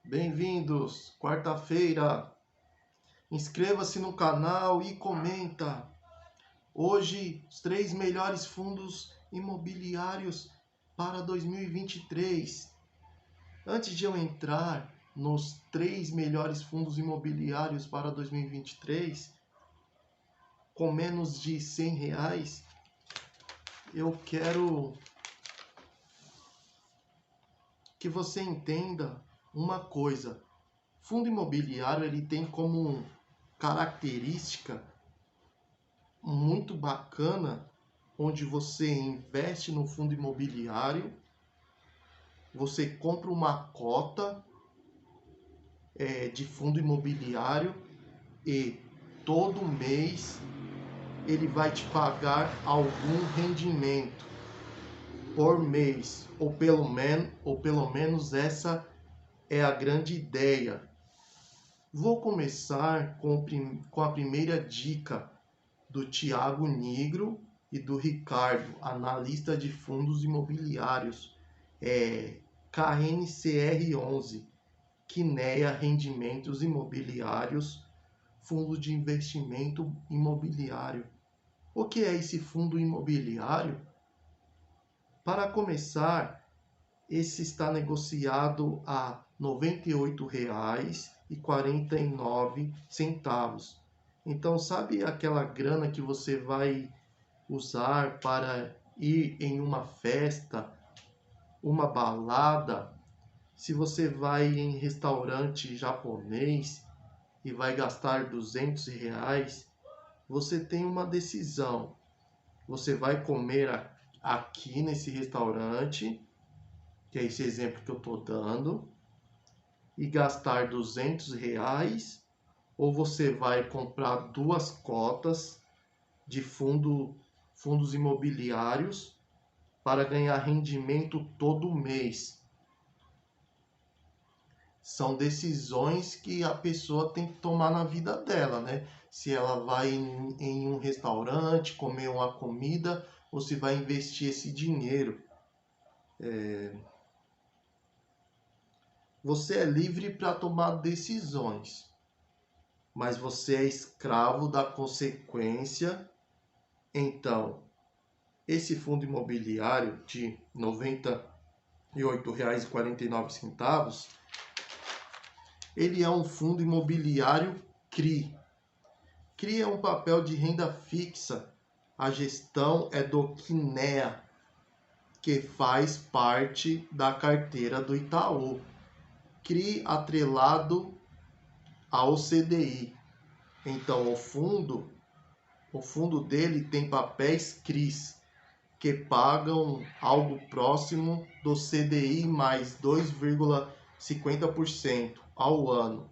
Bem-vindos, quarta-feira. Inscreva-se no canal e comenta. Hoje, os 3 melhores fundos imobiliários para 2023. Antes de eu entrar nos 3 melhores fundos imobiliários para 2023, com menos de R$ 100, eu quero que você entenda uma coisa. Fundo imobiliário ele tem como característica muito bacana, onde você investe no fundo imobiliário, você compra uma cota de fundo imobiliário e todo mês ele vai te pagar algum rendimento por mês, ou pelo menos essa é a grande ideia. Vou começar com a primeira dica do Thiago Nigro e do Ricardo, analista de fundos imobiliários, KNCR11, Kinea Rendimentos Imobiliários, fundo de investimento imobiliário. O que é esse fundo imobiliário? Para começar, esse está negociado a R$ 98,49. Então, sabe aquela grana que você vai usar para ir em uma festa, uma balada? Se você vai em restaurante japonês e vai gastar R$ 200, você tem uma decisão. Você vai comer aqui nesse restaurante, que é esse exemplo que eu estou dando, e gastar R$ 200, ou você vai comprar 2 cotas de fundos imobiliários para ganhar rendimento todo mês. São decisões que a pessoa tem que tomar na vida dela, né? Se ela vai em um restaurante comer uma comida ou se vai investir esse dinheiro. Você é livre para tomar decisões, mas você é escravo da consequência. Então, esse fundo imobiliário de R$ 98,49, ele é um fundo imobiliário CRI. CRI é um papel de renda fixa. A gestão é do Kinea, que faz parte da carteira do Itaú. CRI atrelado ao CDI. Então, o fundo dele tem papéis CRIs, que pagam algo próximo do CDI mais 2,50% ao ano.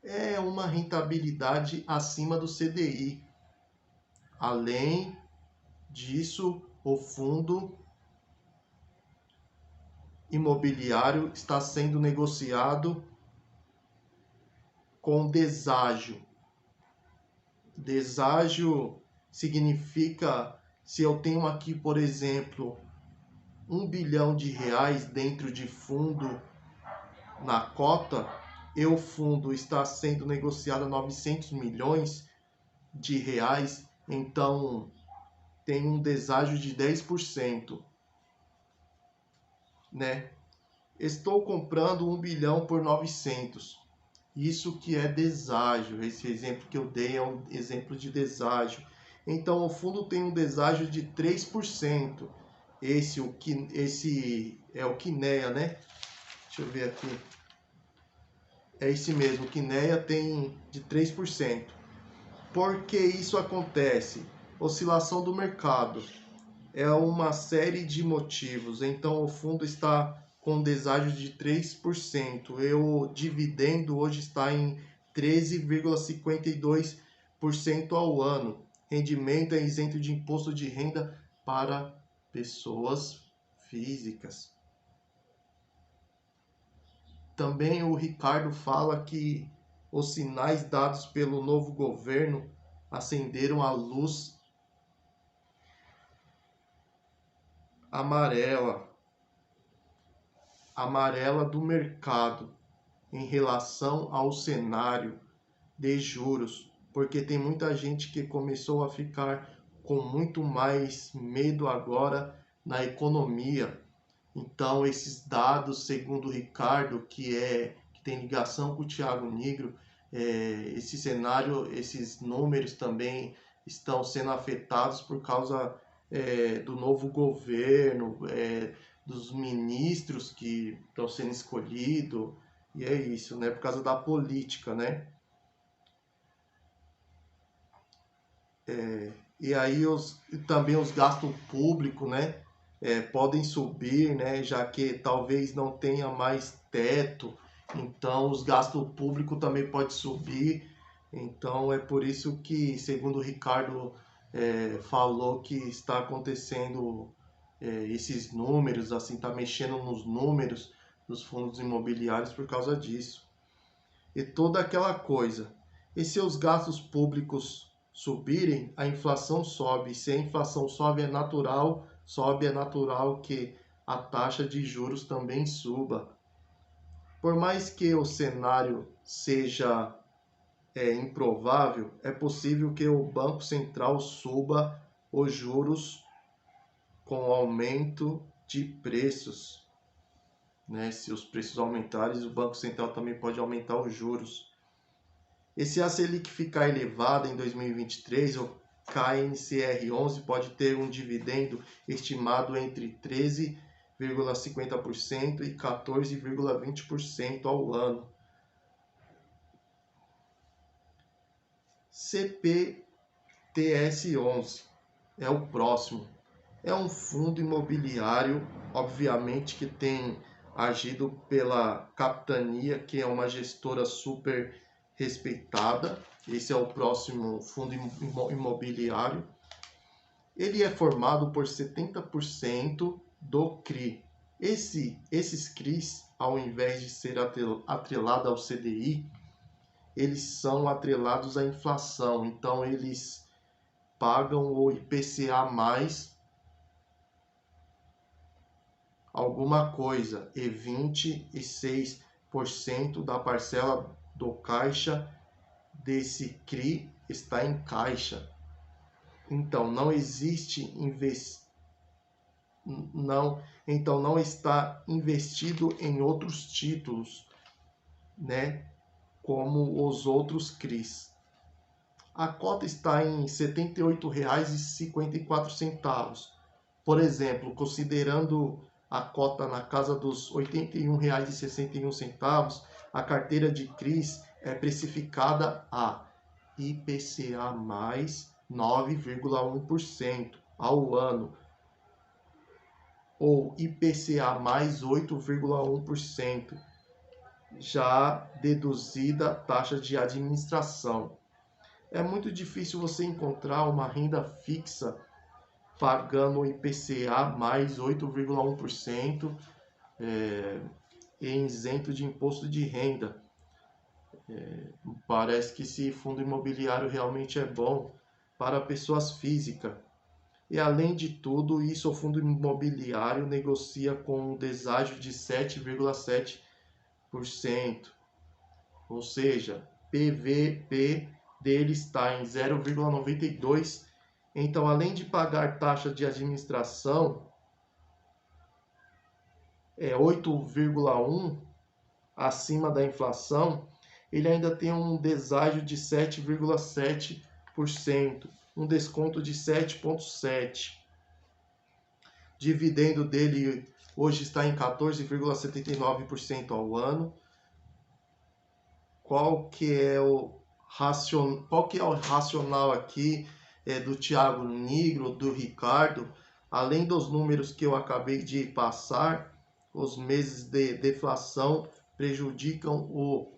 É uma rentabilidade acima do CDI. Além disso, o fundo imobiliário está sendo negociado com deságio. Deságio significa, se eu tenho aqui, por exemplo, R$ 1 bilhão dentro de fundo na cota, e o fundo está sendo negociado a 900 milhões de reais, então tem um deságio de 10%, né? Estou comprando 1 bilhão por 900. Isso que é deságio. Esse exemplo que eu dei é um exemplo de deságio. Então o fundo tem um deságio de 3%. Esse é o Kinea, né? Deixa eu ver aqui. É esse mesmo, o Kinea tem de 3%. Por que isso acontece? Oscilação do mercado. É uma série de motivos. Então o fundo está com deságio de 3%. E o dividendo hoje está em 13,52% ao ano. Rendimento é isento de imposto de renda para pessoas físicas. Também o Ricardo fala que os sinais dados pelo novo governo acenderam a luz amarela do mercado. em relação ao cenário de juros, porque tem muita gente que começou a ficar com muito mais medo agora na economia. Então, esses dados, segundo o Ricardo, que tem ligação com o Thiago Nigro, esse cenário, esses números também estão sendo afetados por causa do novo governo, dos ministros que estão sendo escolhidos, e é isso, né? Por causa da política, né? E aí também os gastos públicos, né? Podem subir, né? Já que talvez não tenha mais teto, então os gastos públicos também podem subir. Então é por isso que, segundo o Ricardo falou, que está acontecendo esses números, assim, está mexendo nos números dos fundos imobiliários por causa disso. E toda aquela coisa. E se os gastos públicos subirem, a inflação sobe. Se a inflação sobe, é natural que a taxa de juros também suba. Por mais que o cenário seja improvável, é possível que o Banco Central suba os juros com aumento de preços. Né? Se os preços aumentarem, o Banco Central também pode aumentar os juros. E se a Selic ficar elevada em 2023, o KNCR11 pode ter um dividendo estimado entre 13,50% e 14,20% ao ano. CPTS11 é o próximo. É um fundo imobiliário, obviamente, que tem agido pela Capitania, que é uma gestora super respeitada. Esse é o próximo fundo imobiliário. Ele é formado por 70% do CRI. Esses CRIs, ao invés de ser atrelado ao CDI, eles são atrelados à inflação. Então, eles pagam o IPCA mais alguma coisa, e 26% da parcela do caixa desse CRI está em caixa. Então não existe não está investido em outros títulos, né, como os outros CRIs. A cota está em R$ 78,54. Por exemplo, considerando a cota na casa dos R$ 81,61, a carteira de CRIs é precificada a IPCA mais 9,1% ao ano, ou IPCA mais 8,1%, já deduzida a taxa de administração. É muito difícil você encontrar uma renda fixa pagando o IPCA mais 8,1% e isento de imposto de renda. Parece que esse fundo imobiliário realmente é bom para pessoas físicas. E além de tudo isso, o fundo imobiliário negocia com um deságio de 7,7%. Ou seja, PVP dele está em 0,92%. Então, além de pagar taxa de administração, 8,1% acima da inflação, ele ainda tem um deságio de 7,7%, um desconto de 7,7%. Dividendo dele hoje está em 14,79% ao ano. Qual que é o racional aqui do Thiago Nigro, do Ricardo? Além dos números que eu acabei de passar, os meses de deflação prejudicam o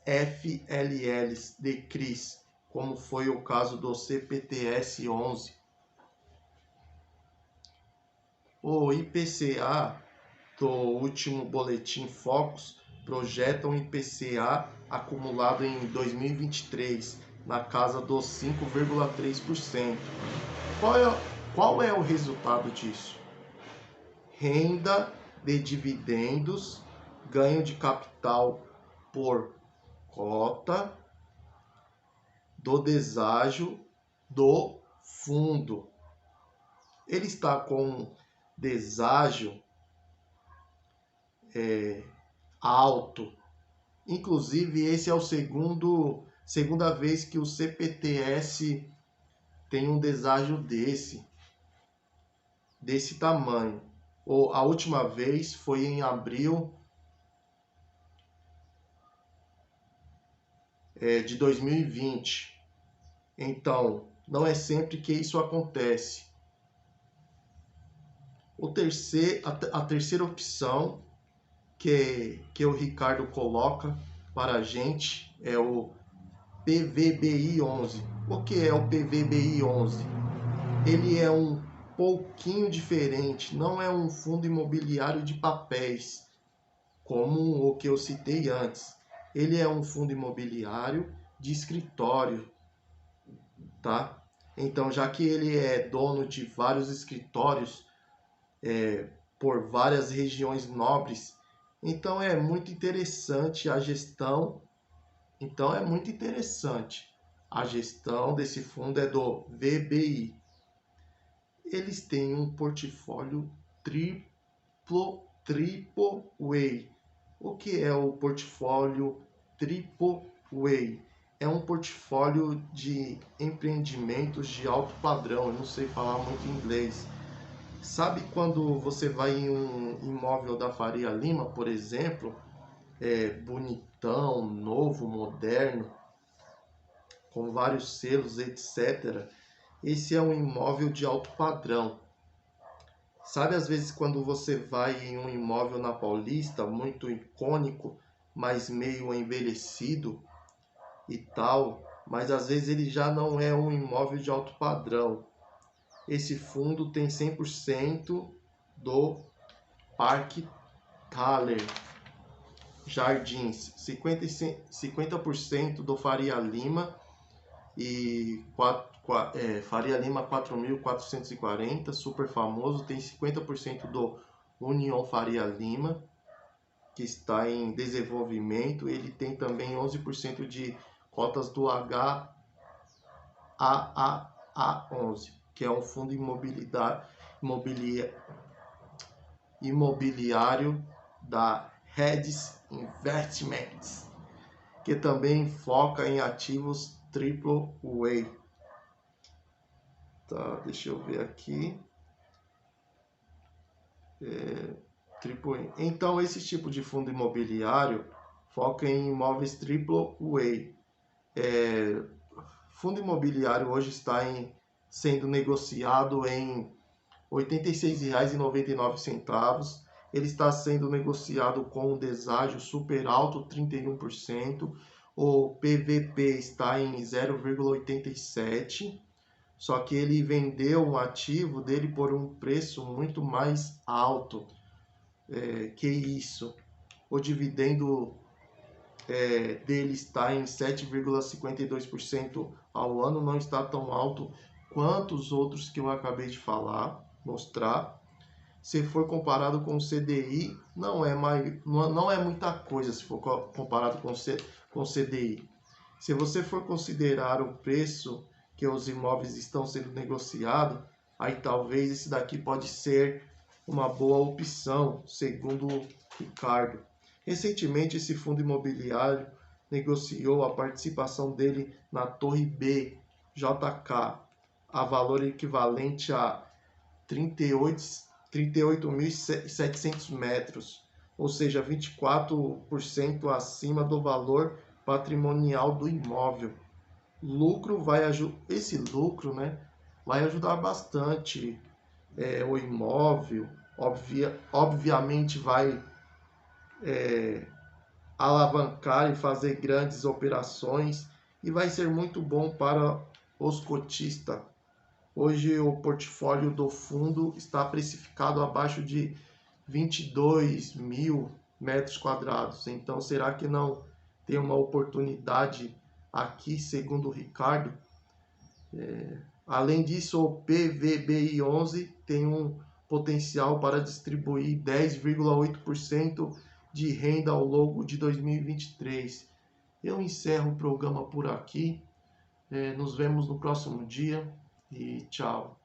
FLLs de CRIs, como foi o caso do CPTS11. O IPCA do último boletim Focus projeta um IPCA acumulado em 2023 na casa dos 5,3%. Qual é o resultado disso? Renda de dividendos, ganho de capital por cota do deságio do fundo. Ele está com deságio alto. Inclusive, esse é o segunda vez que o CPTS tem um deságio desse tamanho. A última vez foi em abril de 2020. Então, não é sempre que isso acontece. A terceira opção que o Ricardo coloca para a gente é o PVBI 11. O que é o PVBI 11? Ele é um pouquinho diferente, não é um fundo imobiliário de papéis, como o que eu citei antes. Ele é um fundo imobiliário de escritório, tá? Então, já que ele é dono de vários escritórios por várias regiões nobres, então é muito interessante a gestão. Então é muito interessante. A gestão desse fundo é do VBI. Eles têm um portfólio triple-way. O que é o portfólio triple-way? É um portfólio de empreendimentos de alto padrão. Eu não sei falar muito inglês. Sabe quando você vai em um imóvel da Faria Lima, por exemplo, bonitão, novo, moderno, com vários selos, etc. Esse é um imóvel de alto padrão. Sabe, às vezes, quando você vai em um imóvel na Paulista, muito icônico, mas meio envelhecido e tal, mas às vezes ele já não é um imóvel de alto padrão. Esse fundo tem 100% do Parque Thaler Jardins, 50% do Faria Lima e Faria Lima 4.440, super famoso, tem 50% do União Faria Lima, que está em desenvolvimento. Ele tem também 11% de cotas do HAA11, que é um fundo imobiliário da Redis Investments, que também foca em ativos triple way. Tá, deixa eu ver aqui. Triple. Então, esse tipo de fundo imobiliário foca em imóveis triple way. Fundo imobiliário hoje está sendo negociado em R$ 86,99. Ele está sendo negociado com um deságio super alto, 31%. O PVP está em 0,87. Só que ele vendeu um ativo dele por um preço muito mais alto. Que isso? O dividendo dele está em 7,52% ao ano, não está tão alto quanto os outros que eu acabei de mostrar. Se for comparado com o CDI, não é muita coisa se for comparado com o CDI. Se você for considerar o preço que os imóveis estão sendo negociados, aí talvez esse daqui pode ser uma boa opção, segundo o Ricardo. Recentemente, esse fundo imobiliário negociou a participação dele na Torre B, JK, a valor equivalente a 38.700 metros, ou seja, 24% acima do valor patrimonial do imóvel. Esse lucro, né, vai ajudar bastante o imóvel. Obviamente vai alavancar e fazer grandes operações e vai ser muito bom para os cotistas. Hoje o portfólio do fundo está precificado abaixo de 22 mil metros quadrados. Então, será que não tem uma oportunidade aqui, segundo o Ricardo? Além disso, o PVBI 11 tem um potencial para distribuir 10,8% de renda ao longo de 2023. Eu encerro o programa por aqui. Nos vemos no próximo dia e tchau.